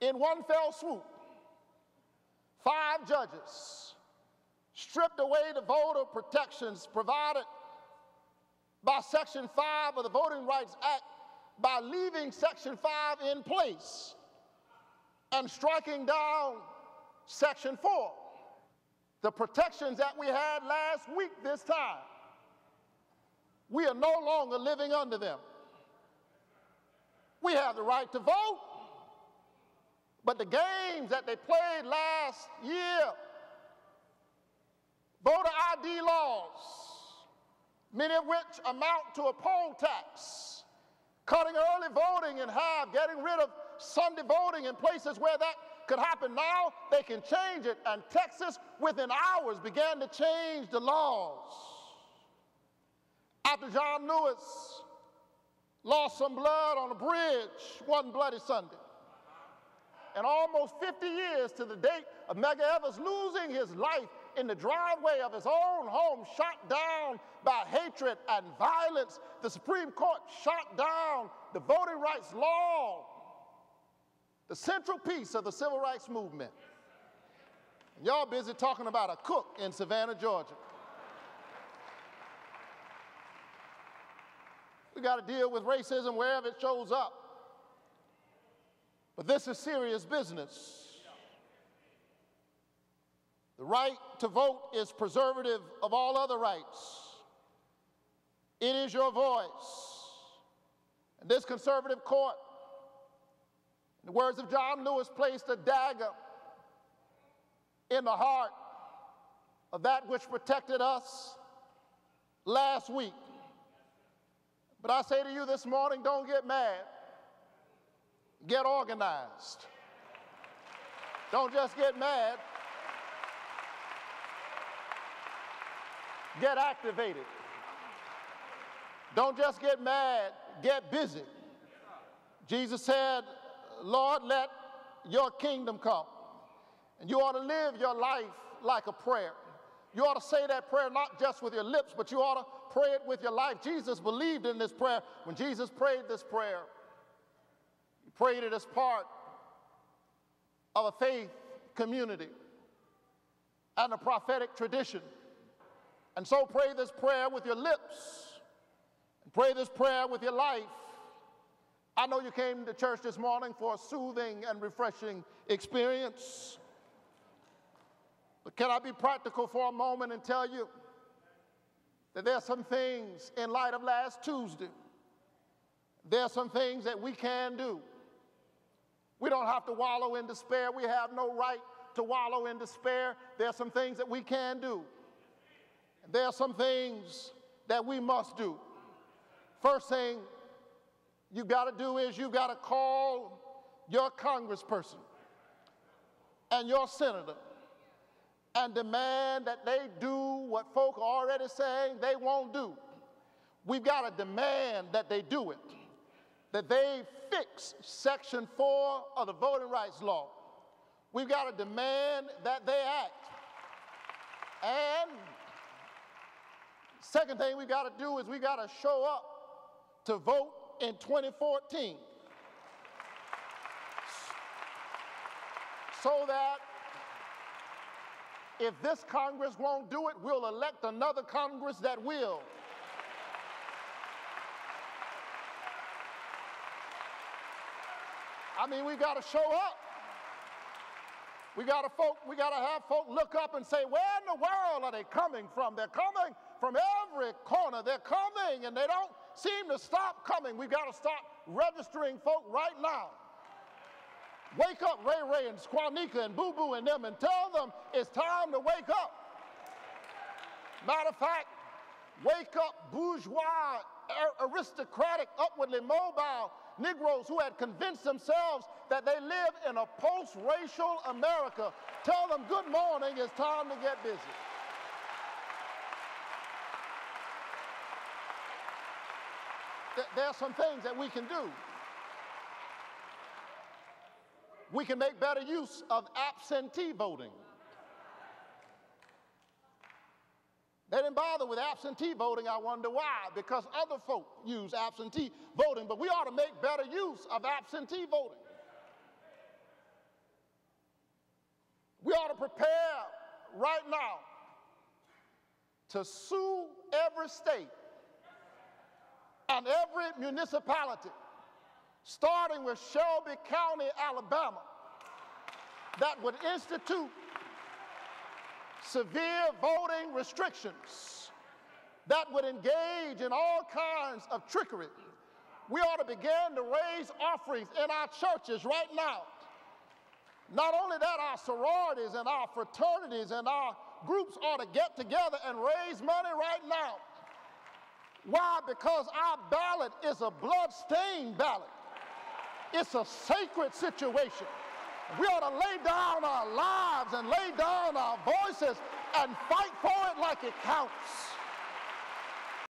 In one fell swoop, 5 judges stripped away the voter protections provided by Section 5 of the Voting Rights Act by leaving Section 5 in place and striking down Section 4. The protections that we had last week this time, we are no longer living under them. We have the right to vote, but the games that they played last year, voter ID laws, many of which amount to a poll tax, cutting early voting in half, getting rid of Sunday voting in places where that could happen. Now they can change it, and Texas within hours began to change the laws. After John Lewis lost some blood on a bridge one bloody Sunday, and almost 50 years to the date of Medgar Evers losing his life in the driveway of his own home, shot down by hatred and violence, the Supreme Court shot down the voting rights law, the central piece of the civil rights movement. And y'all busy talking about a cook in Savannah, Georgia. We got to deal with racism wherever it shows up. But this is serious business. The right to vote is preservative of all other rights. It is your voice. And this conservative court, in the words of John Lewis, placed a dagger in the heart of that which protected us last week. But I say to you this morning, don't get mad. Get organized. Don't just get mad. Get activated. Don't just get mad, get busy. Jesus said, Lord, let your kingdom come. And you ought to live your life like a prayer. You ought to say that prayer not just with your lips, but you ought to pray it with your life. Jesus believed in this prayer. When Jesus prayed this prayer, he prayed it as part of a faith community and a prophetic tradition. And so pray this prayer with your lips, and pray this prayer with your life. I know you came to church this morning for a soothing and refreshing experience. But can I be practical for a moment and tell you that there are some things in light of last Tuesday, there are some things that we can do. We don't have to wallow in despair. We have no right to wallow in despair. There are some things that we can do. There are some things that we must do. First thing you've got to do is you've got to call your congressperson and your senator and demand that they do what folk are already saying they won't do. We've got to demand that they do it, that they fix Section 4 of the voting rights law. We've got to demand that they act. And second thing we've got to do is we've got to show up to vote in 2014 so that if this Congress won't do it, we'll elect another Congress that will. I mean, we got to show up. We got to have folk look up and say, where in the world are they coming from? They're coming from every corner. They're coming, and they don't seem to stop coming. We've got to start registering folk right now. Wake up, Ray Ray and Squanika and Boo Boo and them, and tell them it's time to wake up. Matter of fact, wake up bourgeois, aristocratic, upwardly mobile Negroes who had convinced themselves that they live in a post-racial America. Tell them, good morning, it's time to get busy. There are some things that we can do. We can make better use of absentee voting. They didn't bother with absentee voting, I wonder why, because other folk use absentee voting, but we ought to make better use of absentee voting. prepare right now to sue every state and every municipality, starting with Shelby County, Alabama, that would institute severe voting restrictions that would engage in all kinds of trickery. We ought to begin to raise offerings in our churches right now. Not only that, our sororities and our fraternities and our groups ought to get together and raise money right now. Why? Because our ballot is a blood-stained ballot. It's a sacred situation. We ought to lay down our lives and lay down our voices and fight for it like it counts.